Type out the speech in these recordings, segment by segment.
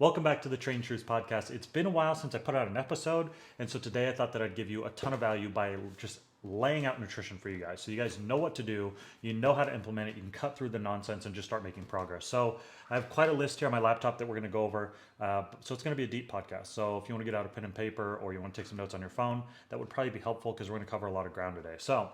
Welcome back to the Train Shrews podcast. It's been a while since I put out an episode, and so today I thought that I'd give you a ton of value by just laying out nutrition for you guys. So you guys know what to do, you know how to implement it, you can cut through the nonsense and just start making progress. So I have quite a list here on my laptop that we're going to go over. So it's going to be a deep podcast. So if you want to get out a pen and paper or you want to take some notes on your phone, that would probably be helpful because we're going to cover a lot of ground today. So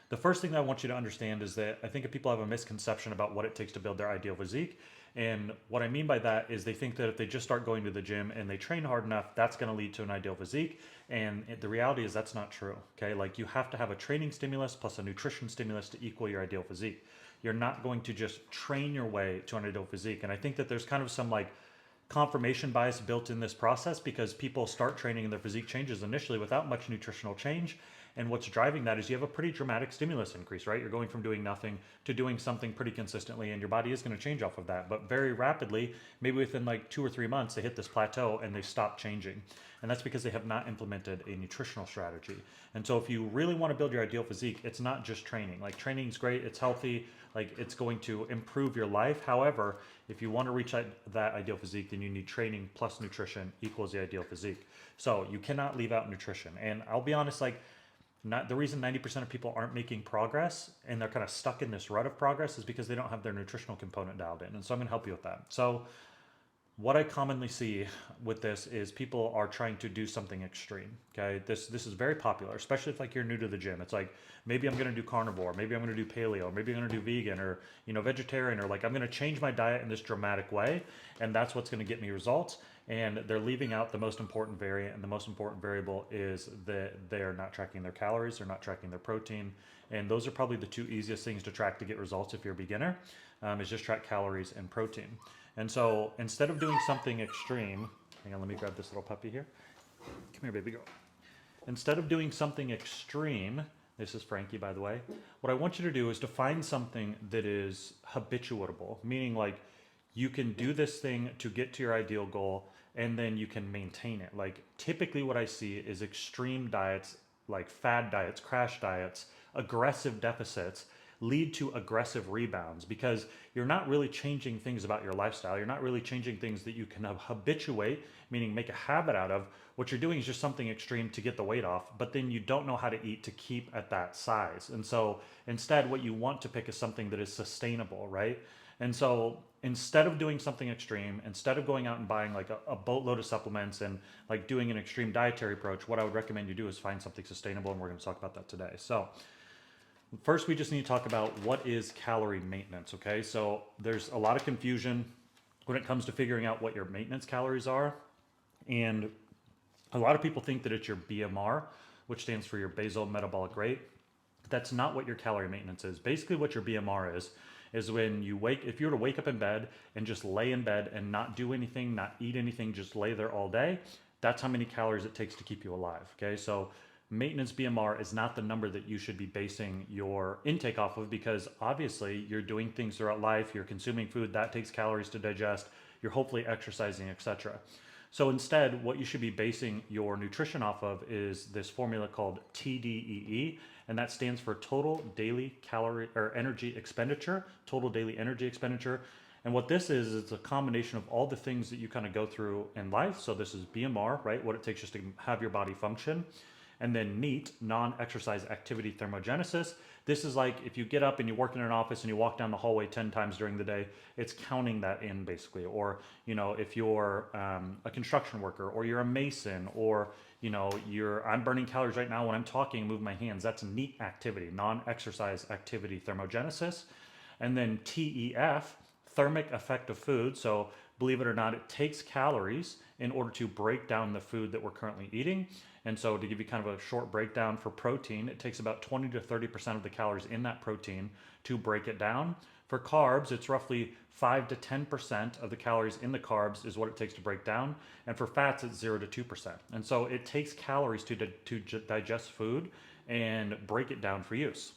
the first thing that I want you to understand is that I think that people have a misconception about what it takes to build their ideal physique. And what I mean by that is they think that if they just start going to the gym and they train hard enough, that's going to lead to an ideal physique. And the reality is that's not true. Okay. Like you have to have a training stimulus plus a nutrition stimulus to equal your ideal physique. You're not going to just train your way to an ideal physique. And I think that there's kind of some like confirmation bias built in this process because people start training and their physique changes initially without much nutritional change. And what's driving that is you have a pretty dramatic stimulus increase, right? You're going from doing nothing to doing something pretty consistently, and your body is going to change off of that. But very rapidly, maybe within like 2 or 3 months, they hit this plateau and they stop changing. And that's because they have not implemented a nutritional strategy. And so, if you really want to build your ideal physique, it's not just training. Like, training is great, it's healthy, like, it's going to improve your life. However, if you want to reach that ideal physique, then you need training plus nutrition equals the ideal physique. So, you cannot leave out nutrition. And I'll be honest, like, not the reason 90% of people aren't making progress and they're kind of stuck in this rut of progress is because they don't have their nutritional component dialed in. And so I'm going to help you with that. So what I commonly see with this is people are trying to do something extreme. Okay, this is very popular, especially if like you're new to the gym. It's like maybe I'm going to do carnivore, maybe I'm going to do paleo, maybe I'm going to do vegan or vegetarian, or like I'm going to change my diet in this dramatic way, and that's what's going to get me results. And they're leaving out the most important variant, and the most important variable is that they're not tracking their calories, they're not tracking their protein, and those are probably the two easiest things to track to get results if you're a beginner. Is just track calories and protein. And so instead of doing something extreme, hang on, let me grab this little puppy here. Come here, baby girl. Instead of doing something extreme, this is Frankie, by the way, what I want you to do is to find something that is habituable, meaning like you can do this thing to get to your ideal goal and then you can maintain it. Like typically what I see is extreme diets, like fad diets, crash diets, aggressive deficits lead to aggressive rebounds because you're not really changing things about your lifestyle. You're not really changing things that you can habituate, meaning make a habit out of. What you're doing is just something extreme to get the weight off, but then you don't know how to eat to keep at that size. And so instead, what you want to pick is something that is sustainable, right? And so instead of doing something extreme, instead of going out and buying like a boatload of supplements and like doing an extreme dietary approach, what I would recommend you do is find something sustainable. And we're going to talk about that today. So first, we just need to talk about what is calorie maintenance, okay? So there's a lot of confusion when it comes to figuring out what your maintenance calories are. And a lot of people think that it's your BMR, which stands for your basal metabolic rate. That's not what your calorie maintenance is. Basically, what your BMR is when you if you were to wake up in bed and just lay in bed and not do anything, not eat anything, just lay there all day, that's how many calories it takes to keep you alive, okay? So maintenance BMR is not the number that you should be basing your intake off of because obviously you're doing things throughout life, you're consuming food, that takes calories to digest, you're hopefully exercising, etc. So instead, what you should be basing your nutrition off of is this formula called TDEE, and that stands for total daily calorie or energy expenditure, total daily energy expenditure. And what this is, it's a combination of all the things that you kind of go through in life. So this is BMR, right? What it takes just to have your body function. And then NEAT, non-exercise activity thermogenesis. This is like if you get up and you work in an office and you walk down the hallway 10 times during the day, it's counting that in basically. Or, if you're a construction worker or you're a mason or, I'm burning calories right now when I'm talking and move my hands. That's NEAT activity, non-exercise activity thermogenesis. And then TEF, thermic effect of food. So believe it or not, it takes calories in order to break down the food that we're currently eating. And so to give you kind of a short breakdown for protein, it takes about 20 to 30% of the calories in that protein to break it down. For carbs, it's roughly 5 to 10% of the calories in the carbs is what it takes to break down. And for fats, it's 0 to 2%. And so it takes calories to digest food and break it down for use.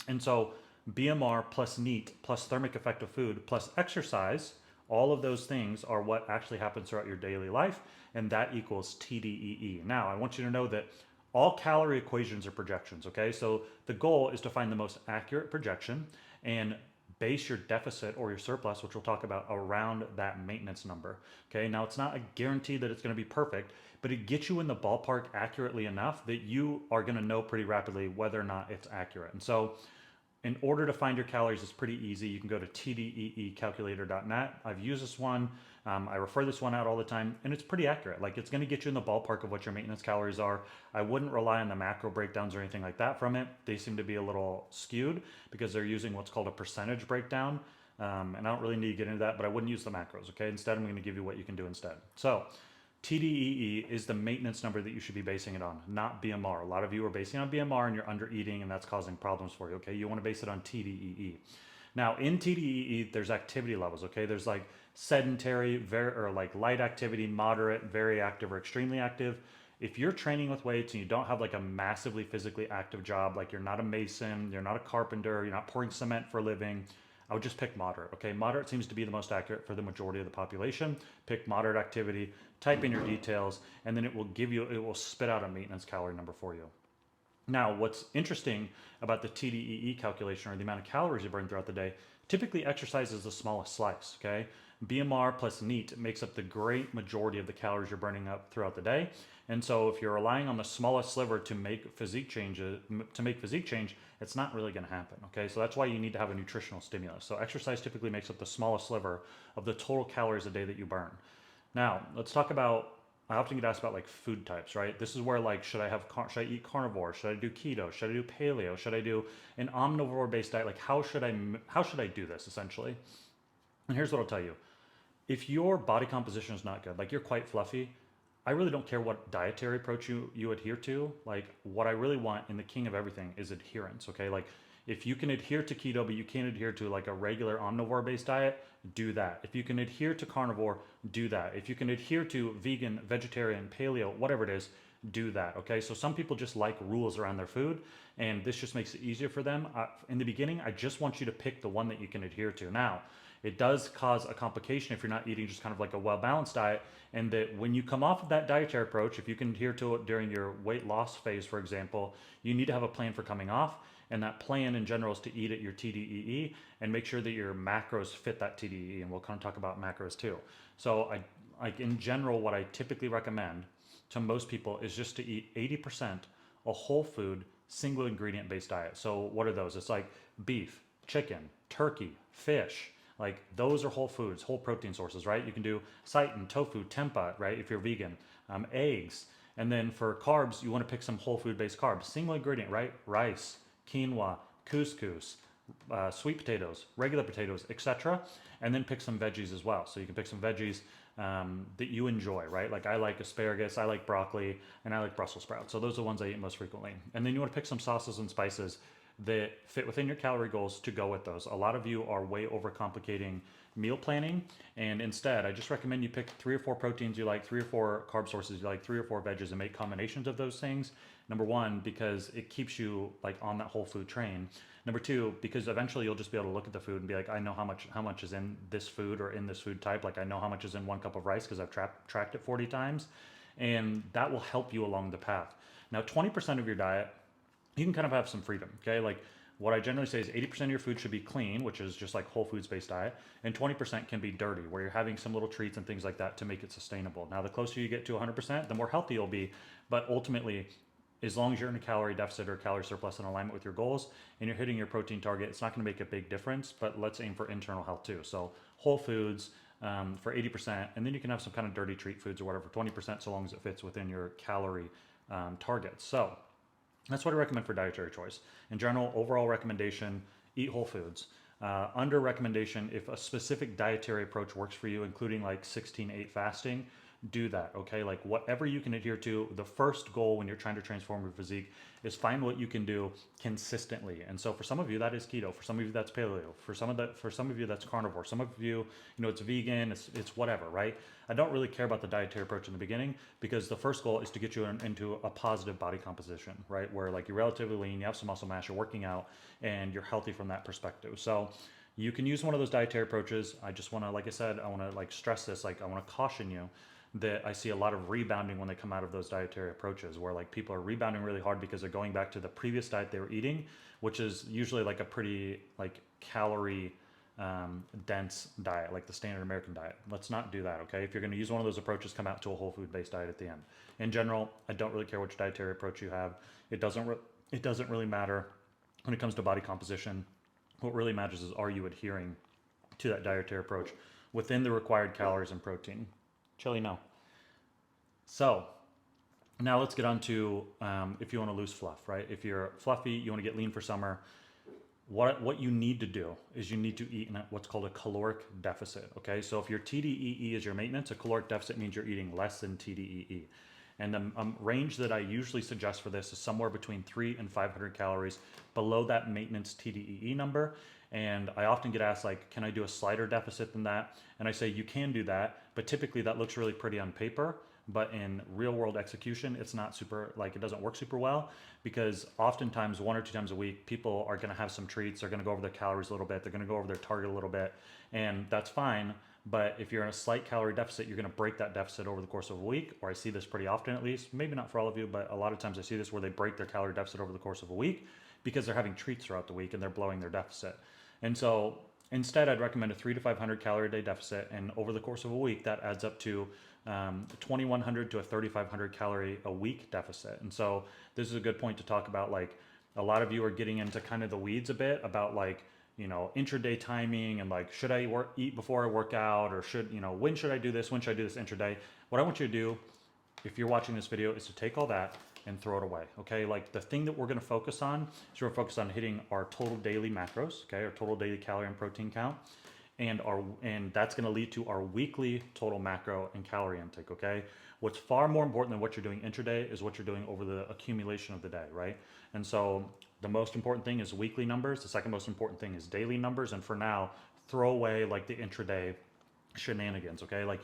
And so BMR plus NEAT plus thermic effect of food plus exercise, all of those things are what actually happens throughout your daily life, and that equals TDEE. Now, I want you to know that all calorie equations are projections, okay? So the goal is to find the most accurate projection, and base your deficit or your surplus, which we'll talk about, around that maintenance number. Okay, now it's not a guarantee that it's going to be perfect, but it gets you in the ballpark accurately enough that you are going to know pretty rapidly whether or not it's accurate. And so in order to find your calories, it's pretty easy. You can go to tdeecalculator.net. I've used this one. I refer this one out all the time, and it's pretty accurate. Like, it's going to get you in the ballpark of what your maintenance calories are. I wouldn't rely on the macro breakdowns or anything like that from it. They seem to be a little skewed because they're using what's called a percentage breakdown. And I don't really need to get into that, but I wouldn't use the macros, okay? Instead, I'm going to give you what you can do instead. So TDEE is the maintenance number that you should be basing it on, not BMR. A lot of you are basing on BMR and you're under eating, and that's causing problems for you, okay? You want to base it on TDEE. Now, in TDEE, there's activity levels, okay? There's like sedentary, or like light activity, moderate, very active, or extremely active. If you're training with weights and you don't have like a massively physically active job, like you're not a mason, you're not a carpenter, you're not pouring cement for a living, I would just pick moderate, okay? Moderate seems to be the most accurate for the majority of the population. Pick moderate activity, type in your details, and then it will spit out a maintenance calorie number for you. Now, what's interesting about the TDEE calculation, or the amount of calories you burn throughout the day, typically exercise is the smallest slice, okay? BMR plus NEAT makes up the great majority of the calories you're burning up throughout the day. And so if you're relying on the smallest sliver to make physique change, it's not really going to happen, okay? So that's why you need to have a nutritional stimulus. So exercise typically makes up the smallest sliver of the total calories a day that you burn. Now, let's talk about, I often get asked about like food types, right? This is where like, should I eat carnivore? Should I do keto? Should I do paleo? Should I do an omnivore based diet? Like how should I do this essentially? And here's what I'll tell you. If your body composition is not good, like you're quite fluffy, I really don't care what dietary approach you adhere to. Like what I really want in the king of everything is adherence, okay? Like if you can adhere to keto, but you can't adhere to like a regular omnivore based diet, do that. If you can adhere to carnivore, do that. If you can adhere to vegan, vegetarian, paleo, whatever it is, do that, okay? So some people just like rules around their food, and this just makes it easier for them. In the beginning, I just want you to pick the one that you can adhere to. Now, it does cause a complication if you're not eating just kind of like a well-balanced diet, and that when you come off of that dietary approach, if you can adhere to it during your weight loss phase, for example, you need to have a plan for coming off, and that plan in general is to eat at your TDEE and make sure that your macros fit that TDEE, and we'll kind of talk about macros too. So in general, what I typically recommend to most people is just to eat 80% a whole food, single ingredient based diet. So what are those? It's like beef, chicken, turkey, fish. Like those are whole foods, whole protein sources, right? You can do seitan, tofu, tempeh, right? If you're vegan, eggs. And then for carbs, you want to pick some whole food based carbs. Single ingredient, right? Rice, quinoa, couscous, sweet potatoes, regular potatoes, etc. And then pick some veggies as well. So you can pick some veggies that you enjoy, right? Like I like asparagus, I like broccoli, and I like Brussels sprouts. So those are the ones I eat most frequently. And then you want to pick some sauces and spices that fit within your calorie goals to go with those. A lot of you are way overcomplicating meal planning, and instead I just recommend you pick 3 or 4 proteins you like, 3 or 4 carb sources you like, 3 or 4 veggies, and make combinations of those things. Number one, because it keeps you like on that whole food train. Number two, because eventually you'll just be able to look at the food and be like, I know how much is in this food or in this food type. Like I know how much is in 1 cup of rice because I've tracked it 40 times, and that will help you along the path. Now 20% of your diet, you can kind of have some freedom, okay? Like what I generally say is 80% of your food should be clean, which is just like whole foods based diet, and 20% can be dirty, where you're having some little treats and things like that to make it sustainable. Now, the closer you get to 100%, the more healthy you'll be, but ultimately, as long as you're in a calorie deficit or calorie surplus in alignment with your goals and you're hitting your protein target, it's not going to make a big difference, but let's aim for internal health too. So whole foods for 80%, and then you can have some kind of dirty treat foods or whatever for 20%, so long as it fits within your calorie targets. So that's what I recommend for dietary choice. In general, overall recommendation, eat whole foods. Under recommendation, if a specific dietary approach works for you, including like 16/8 fasting, do that, okay? Like whatever you can adhere to, the first goal when you're trying to transform your physique is find what you can do consistently. And so for some of you, that is keto. For some of you, that's paleo. For some of you, that's carnivore. Some of you, it's vegan, it's whatever, right? I don't really care about the dietary approach in the beginning because the first goal is to get you into a positive body composition, right? Where like you're relatively lean, you have some muscle mass, you're working out, and you're healthy from that perspective. So you can use one of those dietary approaches. I just want to, like I said, I want to like stress this, like I want to caution you that I see a lot of rebounding when they come out of those dietary approaches, where like people are rebounding really hard because they're going back to the previous diet they were eating, which is usually like a pretty like calorie dense diet, like the standard American diet. Let's not do that, okay? If you're going to use one of those approaches, come out to a whole food based diet at the end. In general, I don't really care which dietary approach you have. It doesn't really matter when it comes to body composition. What really matters is, are you adhering to that dietary approach within the required calories and protein? Chili, no. So now let's get on to if you want to lose fluff, right? If you're fluffy, you want to get lean for summer, what you need to do is you need to eat in what's called a caloric deficit, okay? So if your TDEE is your maintenance, a caloric deficit means you're eating less than TDEE. And the range that I usually suggest for this is somewhere between 300 and 500 calories below that maintenance TDEE number. And I often get asked, like, can I do a slighter deficit than that? And I say you can do that, but typically that looks really pretty on paper. But in real world execution, it's not super, like, it doesn't work super well, because oftentimes 1 or 2 times a week, people are going to have some treats. They're going to go over their calories a little bit. They're going to go over their target a little bit, and that's fine. But if you're in a slight calorie deficit, you're going to break that deficit over the course of a week. Or I see this pretty often, at least, maybe not for all of you, but a lot of times I see this where they break their calorie deficit over the course of a week because they're having treats throughout the week and they're blowing their deficit. And so instead, I'd recommend a 300 to 500 calorie a day deficit, and over the course of a week, that adds up to 2,100 to a 3,500 calorie a week deficit. And so this is a good point to talk about. Like, a lot of you are getting into kind of the weeds a bit about, like, you know, intraday timing and, like, should I eat before I work out, or should, you know, when should I do this? When should I do this intraday? What I want you to do, if you're watching this video, is to take all that and throw it away, okay? Like, the thing that we're gonna focus on is we're focused on hitting our total daily macros, okay? Our total daily calorie and protein count. And that's gonna lead to our weekly total macro and calorie intake, okay? What's far more important than what you're doing intraday is what you're doing over the accumulation of the day, right? And so the most important thing is weekly numbers. The second most important thing is daily numbers. And for now, throw away, like, the intraday shenanigans, okay? Like,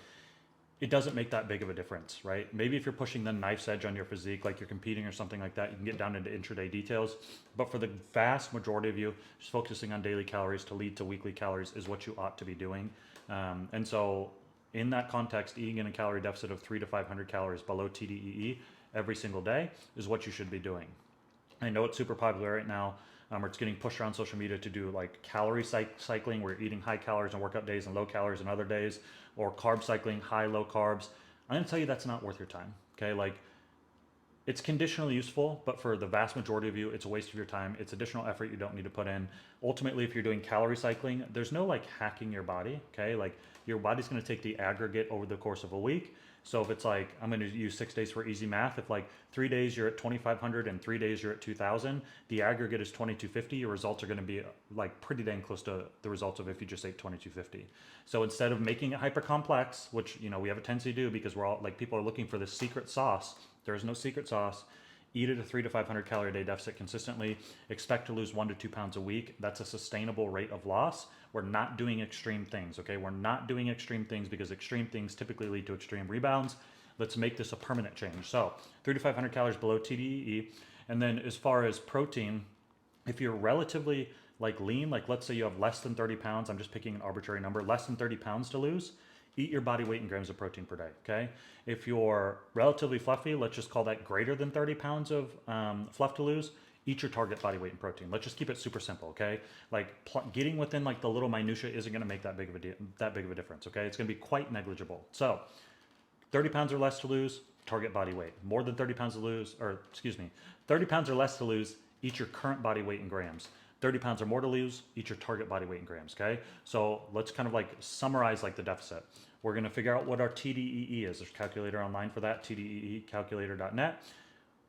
it doesn't make that big of a difference, right? Maybe if you're pushing the knife's edge on your physique, like you're competing or something like that, you can get down into intraday details. But for the vast majority of you, just focusing on daily calories to lead to weekly calories is what you ought to be doing. And so in that context, eating in a calorie deficit of 300 to 500 calories below TDEE every single day is what you should be doing. I know it's super popular right now, or it's getting pushed around social media to do, like, calorie cycling, where you're eating high calories on workout days and low calories on other days, or carb cycling, high, low carbs. I'm gonna tell you that's not worth your time, okay? Like, it's conditionally useful, but for the vast majority of you, it's a waste of your time. It's additional effort you don't need to put in. Ultimately, if you're doing calorie cycling, there's no, like, hacking your body, okay? Like, your body's gonna take the aggregate over the course of a week. So if it's like, I'm going to use 6 days for easy math. If, like, 3 days you're at 2,500 and 3 days you're at 2,000, the aggregate is 2,250. Your results are going to be, like, pretty dang close to the results of if you just ate 2,250. So instead of making it hyper complex, which, you know, we have a tendency to do because we're all, like, people are looking for this secret sauce. There is no secret sauce. Eat at a 300 to 500 calorie a day deficit consistently. Expect to lose 1 to 2 pounds a week. That's a sustainable rate of loss. We're not doing extreme things, okay? We're not doing extreme things because extreme things typically lead to extreme rebounds. Let's make this a permanent change. So 300 to 500 calories below TDEE. And then as far as protein, if you're relatively, like, lean, like, let's say you have less than 30 pounds, I'm just picking an arbitrary number, less than 30 pounds to lose, eat your body weight in grams of protein per day, okay? If you're relatively fluffy, let's just call that greater than 30 pounds of fluff to lose, eat your target body weight in protein. Let's just keep it super simple, okay? Like, getting within, like, the little minutia isn't gonna make that big of a difference, okay? It's gonna be quite negligible. So 30 pounds or less to lose, target body weight. More than 30 pounds to lose, or excuse me, 30 pounds or less to lose, eat your current body weight in grams. 30 pounds or more to lose, eat your target body weight in grams, okay? So let's kind of, like, summarize, like, the deficit. We're gonna figure out what our TDEE is. There's a calculator online for that, tdeecalculator.net.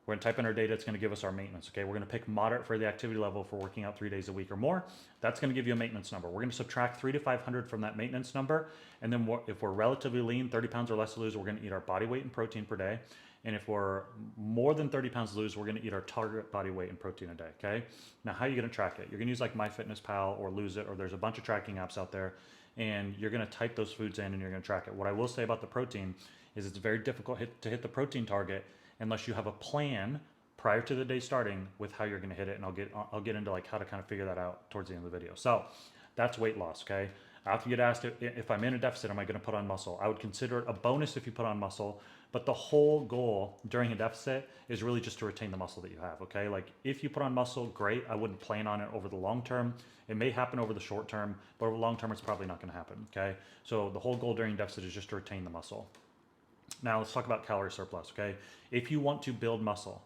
We're gonna type in our data, it's gonna give us our maintenance, okay? We're gonna pick moderate for the activity level for working out 3 days a week or more. That's gonna give you a maintenance number. We're gonna subtract 300 to 500 from that maintenance number. And then if we're relatively lean, 30 pounds or less to lose, we're gonna eat our body weight in protein per day. And if we're more than 30 pounds to lose, we're gonna eat our target body weight in protein a day, okay? Now, how are you gonna track it? You're gonna use, like, MyFitnessPal or Lose It, or there's a bunch of tracking apps out there, and you're gonna type those foods in and you're gonna track it. What I will say about the protein is it's very difficult to hit the protein target unless you have a plan prior to the day starting with how you're gonna hit it, and I'll get into, like, how to kind of figure that out towards the end of the video. So that's weight loss, okay? I often get asked if I'm in a deficit, am I going to put on muscle? I would consider it a bonus if you put on muscle, but the whole goal during a deficit is really just to retain the muscle that you have, okay? Like if you put on muscle, great. I wouldn't plan on it over the long term. It may happen over the short term, but over the long term, it's probably not going to happen, okay? So the whole goal during deficit is just to retain the muscle. Now let's talk about calorie surplus, okay? If you want to build muscle,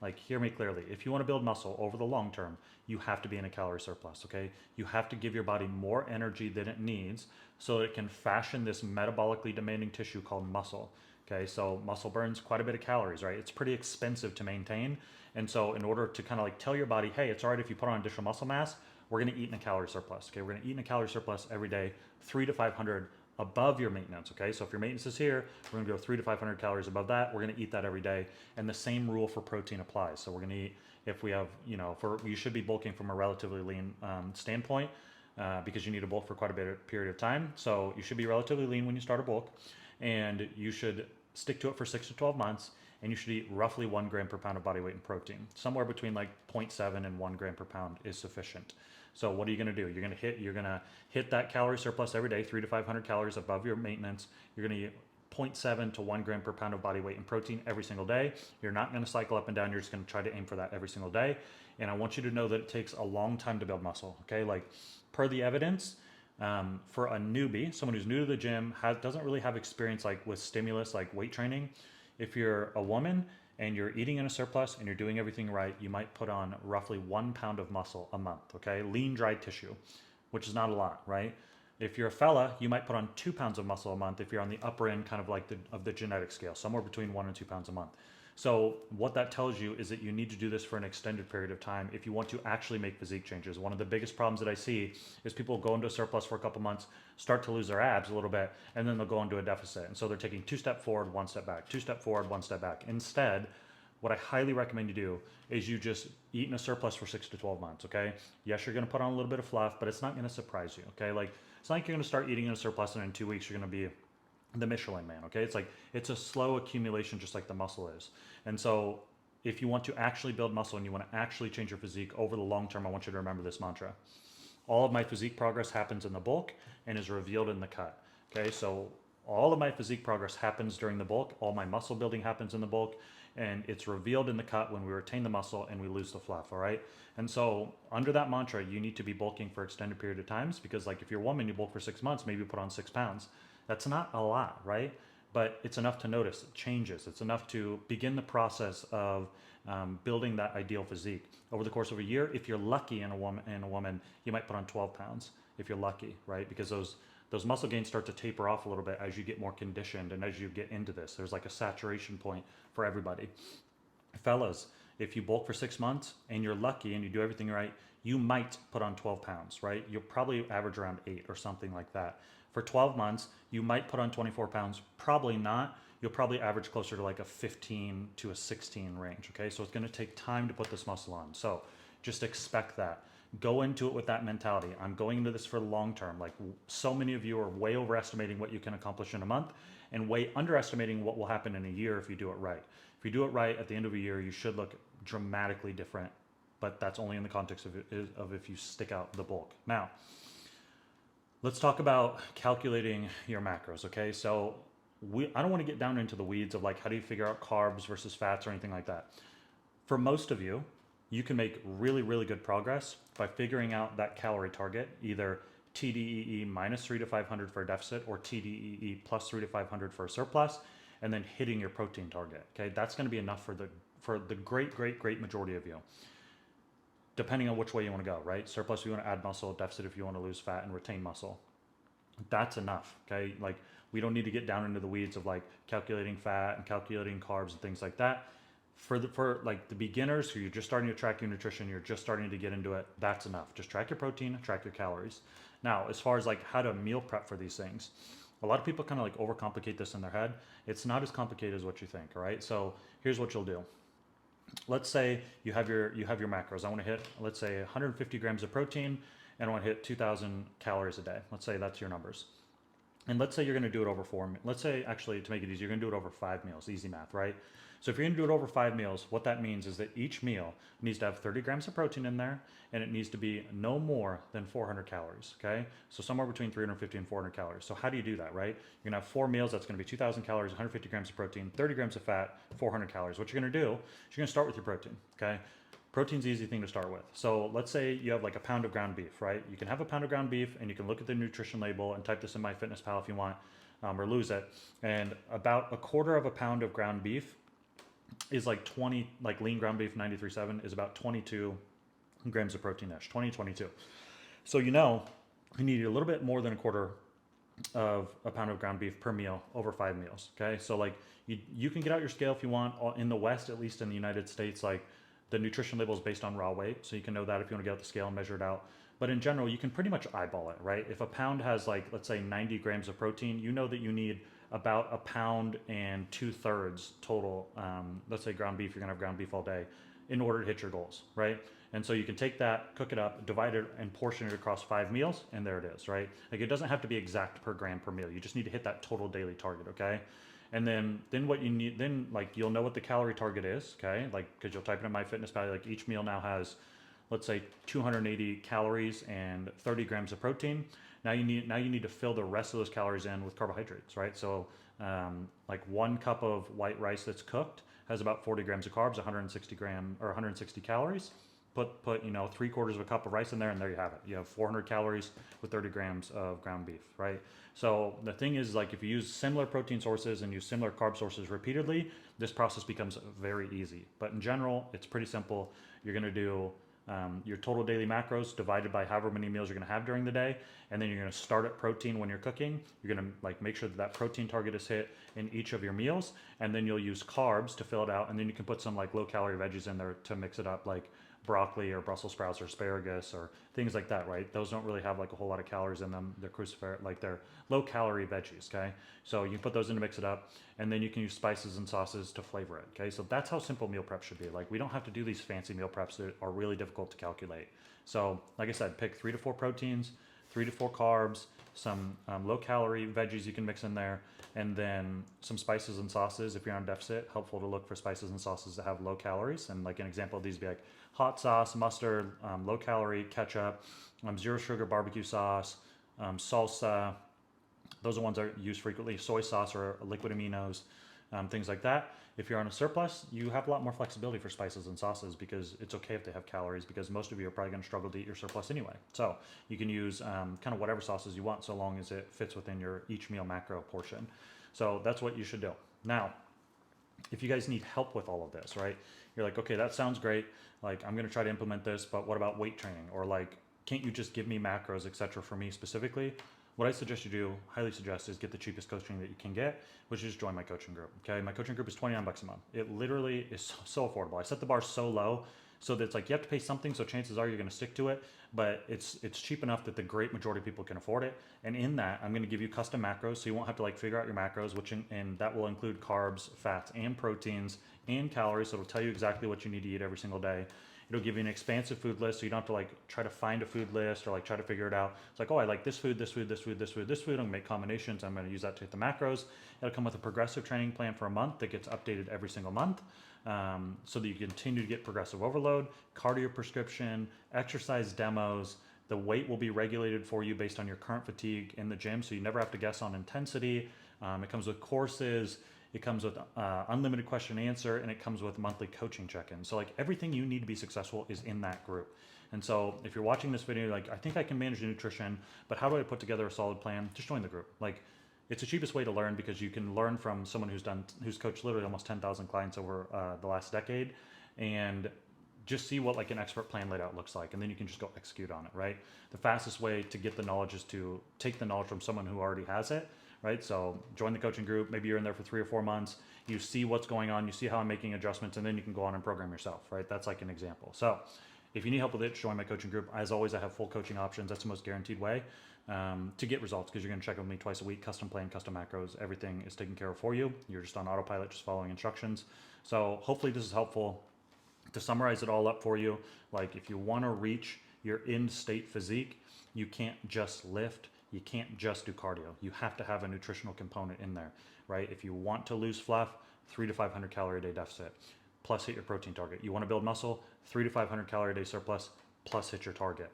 like hear me clearly, if you want to build muscle over the long term, you have to be in a calorie surplus, okay? You have to give your body more energy than it needs so that it can fashion this metabolically demanding tissue called muscle. Okay, so muscle burns quite a bit of calories, right? It's pretty expensive to maintain. And so in order to kind of like tell your body, hey, it's all right if you put on additional muscle mass, we're going to eat in a calorie surplus. Okay, we're going to eat in a calorie surplus every day, 300 to 500 above your maintenance. Okay, so if your maintenance is here, we're going to go 300 to 500 calories above that. We're going to eat that every day. And the same rule for protein applies. So we're going to eat, if we have, you should be bulking from a relatively lean standpoint because you need to bulk for quite a bit of period of time. So you should be relatively lean when you start a bulk, and you should stick to it for 6 to 12 months, and you should eat roughly 1 gram per pound of body weight in protein. Somewhere between like 0.7 and 1 gram per pound is sufficient. So what are you going to do? You're going to hit that calorie surplus every day, 300 to 500 calories above your maintenance. You're going to eat 0.7 to 1 gram per pound of body weight in protein every single day. You're not going to cycle up and down. You're just going to try to aim for that every single day. And I want you to know that it takes a long time to build muscle. Okay, like per the evidence, for a newbie, someone who's new to the gym, doesn't really have experience like with stimulus, like weight training. If you're a woman and you're eating in a surplus and you're doing everything right, you might put on roughly 1 pound of muscle a month, okay? Lean, dry tissue, which is not a lot, right? If you're a fella, you might put on 2 pounds of muscle a month if you're on the upper end kind of like of the genetic scale, somewhere between 1 and 2 pounds a month. So what that tells you is that you need to do this for an extended period of time if you want to actually make physique changes. One of the biggest problems that I see is people go into a surplus for a couple months, start to lose their abs a little bit, and then they'll go into a deficit. And so they're taking 2 steps forward, 1 step back, 2 steps forward, 1 step back. Instead, what I highly recommend you do is you just eat in a surplus for 6 to 12 months, okay? Yes, you're gonna put on a little bit of fluff, but it's not gonna surprise you, okay? Like, it's not like you're gonna start eating in a surplus and in 2 weeks you're gonna be the Michelin man, okay? It's like, it's a slow accumulation just like the muscle is. And so if you want to actually build muscle and you want to actually change your physique over the long term, I want you to remember this mantra. All of my physique progress happens in the bulk and is revealed in the cut, okay? So all of my physique progress happens during the bulk, all my muscle building happens in the bulk, and it's revealed in the cut when we retain the muscle and we lose the fluff, all right? And so under that mantra, you need to be bulking for extended period of times, because like if you're a woman, you bulk for 6 months, maybe you put on 6 pounds. That's not a lot, right? But it's enough to notice changes. It's enough to begin the process of building that ideal physique. Over the course of a year, if you're lucky in a woman, you might put on 12 pounds if you're lucky, right? Because those muscle gains start to taper off a little bit as you get more conditioned and as you get into this. There's like a saturation point for everybody. Fellas, if you bulk for 6 months and you're lucky and you do everything right, you might put on 12 pounds, right? You'll probably average around 8 or something like that. For 12 months, you might put on 24 pounds, probably not. You'll probably average closer to like a 15 to a 16 range, okay? So it's gonna take time to put this muscle on. So just expect that. Go into it with that mentality. I'm going into this for the long term. Like, so many of you are way overestimating what you can accomplish in a month and way underestimating what will happen in a year if you do it right. If you do it right at the end of a year, you should look dramatically different, but that's only in the context of if you stick out the bulk. Now, let's talk about calculating your macros, okay? So I don't want to get down into the weeds of like how do you figure out carbs versus fats or anything like that. For most of you, you can make really, really good progress by figuring out that calorie target, either TDEE minus 300 to 500 for a deficit or TDEE plus 300 to 500 for a surplus, and then hitting your protein target, okay? That's going to be enough for the great majority of you, depending on which way you want to go, right? Surplus if you want to add muscle, deficit if you want to lose fat and retain muscle. That's enough, okay? Like, we don't need to get down into the weeds of like calculating fat and calculating carbs and things like that. For like the beginners who you're just starting to track your nutrition, you're just starting to get into it, that's enough. Just track your protein, track your calories. Now, as far as like how to meal prep for these things, a lot of people kind of like overcomplicate this in their head. It's not as complicated as what you think, all right? So here's what you'll do. Let's say you have your macros. I want to hit, let's say 150 grams of protein and I want to hit 2,000 calories a day. Let's say that's your numbers. And let's say you're going to do it over let's say actually to make it easy, you're going to do it over 5 meals, easy math, right? So if you're going to do it over 5 meals, what that means is that each meal needs to have 30 grams of protein in there, and it needs to be no more than 400 calories, okay? So somewhere between 350 and 400 calories. So how do you do that, right? You're going to have 4 meals, that's going to be 2,000 calories, 150 grams of protein, 30 grams of fat, 400 calories. What you're going to do is you're going to start with your protein, okay? Protein's the easy thing to start with. So let's say you have like a pound of ground beef, right? You can have a pound of ground beef and you can look at the nutrition label and type this in MyFitnessPal if you want, or lose it. And about a quarter of a pound of ground beef is like 20, like lean ground beef 93.7 is about 22 grams of protein-ish, 20, 22. So you know you need a little bit more than a quarter of a pound of ground beef per meal over 5 meals, okay? So like you can get out your scale if you want. In the West, at least in the United States, like the nutrition label is based on raw weight, so you can know that if you want to get out the scale and measure it out. But in general, you can pretty much eyeball it, right? If a pound has like, let's say 90 grams of protein, you know that you need about a pound and 2/3 total. Let's say ground beef, you're gonna have ground beef all day in order to hit your goals, right? And so you can take that, cook it up, divide it and portion it across 5 meals, and there it is, right? Like it doesn't have to be exact per gram per meal. You just need to hit that total daily target, okay? And then what you need, then like you'll know what the calorie target is, okay? Like because you'll type it in MyFitnessPal. Like each meal now has, let's say 280 calories and 30 grams of protein. Now you need to fill the rest of those calories in with carbohydrates, right? So like 1 cup of white rice that's cooked has about 40 grams of carbs, 160 calories. Put 3/4 of a cup of rice in there, and there you have it. You have 400 calories with 30 grams of ground beef, right? So the thing is, like, if you use similar protein sources and use similar carb sources repeatedly, this process becomes very easy. But in general, it's pretty simple. You're going to do your total daily macros divided by however many meals you're going to have during the day, and then you're going to start at protein when you're cooking. You're going to like make sure that protein target is hit in each of your meals, and then you'll use carbs to fill it out, and then you can put some like low calorie veggies in there to mix it up, like broccoli or Brussels sprouts or asparagus or things like that, right? Those don't really have like a whole lot of calories in them. They're like they're low calorie veggies, okay? So you put those in to mix it up, and then you can use spices and sauces to flavor it, okay? So that's how simple meal prep should be. Like we don't have to do these fancy meal preps that are really difficult to calculate. So like I said, pick 3 to 4 proteins, 3 to 4 carbs, some low calorie veggies you can mix in there, and then some spices and sauces. If you're on a deficit, helpful to look for spices and sauces that have low calories. And like an example of these would be like hot sauce, mustard, low calorie, ketchup, zero sugar barbecue sauce, salsa. Those are ones that are used frequently. Soy sauce or liquid aminos, things like that. If you're on a surplus, you have a lot more flexibility for spices and sauces because it's okay if they have calories, because most of you are probably going to struggle to eat your surplus anyway. So you can use kind of whatever sauces you want so long as it fits within your each meal macro portion. So that's what you should do. Now, if you guys need help with all of this, right? You're like, okay, that sounds great. Like I'm going to try to implement this, but what about weight training? Or like, can't you just give me macros, etc. for me specifically? What I suggest you do, highly suggest, is get the cheapest coaching that you can get, which is join my coaching group. Okay, my coaching group is $29 a month. It literally is so affordable. I set the bar so low so that it's like you have to pay something, so chances are you're going to stick to it, but it's cheap enough that the great majority of people can afford it. And in that, I'm going to give you custom macros, so you won't have to like figure out your macros, and that will include carbs, fats, and proteins and calories. So it'll tell you exactly what you need to eat every single day. It'll give you an expansive food list, so you don't have to like try to find a food list or like try to figure it out. It's like, oh, I like this food, this food, this food, this food, this food. I'm gonna make combinations. I'm gonna use that to hit the macros. It'll come with a progressive training plan for a month that gets updated every single month, so that you continue to get progressive overload, cardio prescription, exercise demos. The weight will be regulated for you based on your current fatigue in the gym, so you never have to guess on intensity. It comes with courses. It comes with unlimited question and answer, and it comes with monthly coaching check-ins. So like everything you need to be successful is in that group. And so if you're watching this video, like, I think I can manage nutrition, but how do I put together a solid plan? Just join the group. Like, it's the cheapest way to learn because you can learn from someone who's coached literally almost 10,000 clients over the last decade, and just see what like an expert plan laid out looks like, and then you can just go execute on it, right? The fastest way to get the knowledge is to take the knowledge from someone who already has it, right? So join the coaching group. Maybe you're in there for 3 or 4 months. You see what's going on. You see how I'm making adjustments, and then you can go on and program yourself, right? That's like an example. So if you need help with it, join my coaching group. As always, I have full coaching options. That's the most guaranteed way to get results, because you're going to check with me twice a week, custom plan, custom macros. Everything is taken care of for you. You're just on autopilot, just following instructions. So hopefully this is helpful. To summarize it all up for you, like if you want to reach your end state physique, you can't just lift. you can't just do cardio. You have to have a nutritional component in there, right? If you want to lose fluff, 3 to 500 calorie a day deficit, plus hit your protein target. You want to build muscle, 3 to 500 calorie a day surplus, plus hit your target.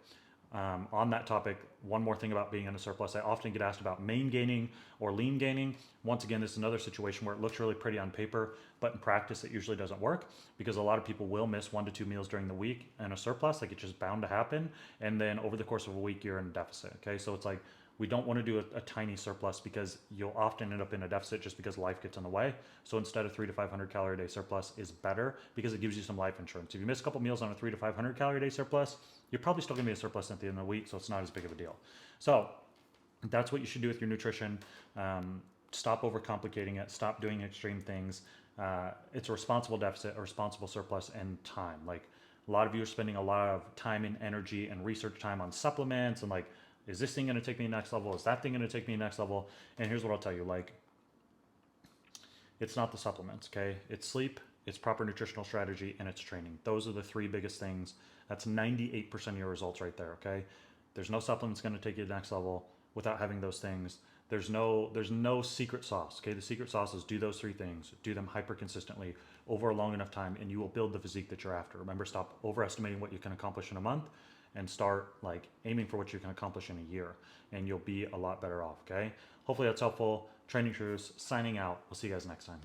On that topic, one more thing about being in a surplus, I often get asked about main gaining or lean gaining. Once again, this is another situation where it looks really pretty on paper, but in practice, it usually doesn't work because a lot of people will miss 1 to 2 meals during the week in a surplus. Like, it's just bound to happen. And then over the course of a week, you're in a deficit. Okay. So it's like, we don't want to do a tiny surplus because you'll often end up in a deficit just because life gets in the way. So instead of 3 to 500 calorie a day surplus is better because it gives you some life insurance. If you miss a couple meals on a 3 to 500 calorie a day surplus, you're probably still going to be a surplus at the end of the week, so it's not as big of a deal. So that's what you should do with your nutrition. Stop overcomplicating it. Stop doing extreme things. It's a responsible deficit, a responsible surplus, and time. Like, a lot of you are spending a lot of time and energy and research time on supplements and like, is this thing going to take me next level? Is that thing going to take me next level? And here's what I'll tell you, like, it's not the supplements, okay? It's sleep, it's proper nutritional strategy, and it's training. Those are the 3 biggest things. That's 98% of your results right there, okay? There's no supplements going to take you to the next level without having those things. There's no secret sauce, okay? The secret sauce is do those 3 things. Do them hyper consistently over a long enough time, and you will build the physique that you're after. Remember, stop overestimating what you can accomplish in a month and start like aiming for what you can accomplish in a year, and you'll be a lot better off, okay? Hopefully that's helpful. Training Truths signing out. We'll see you guys next time.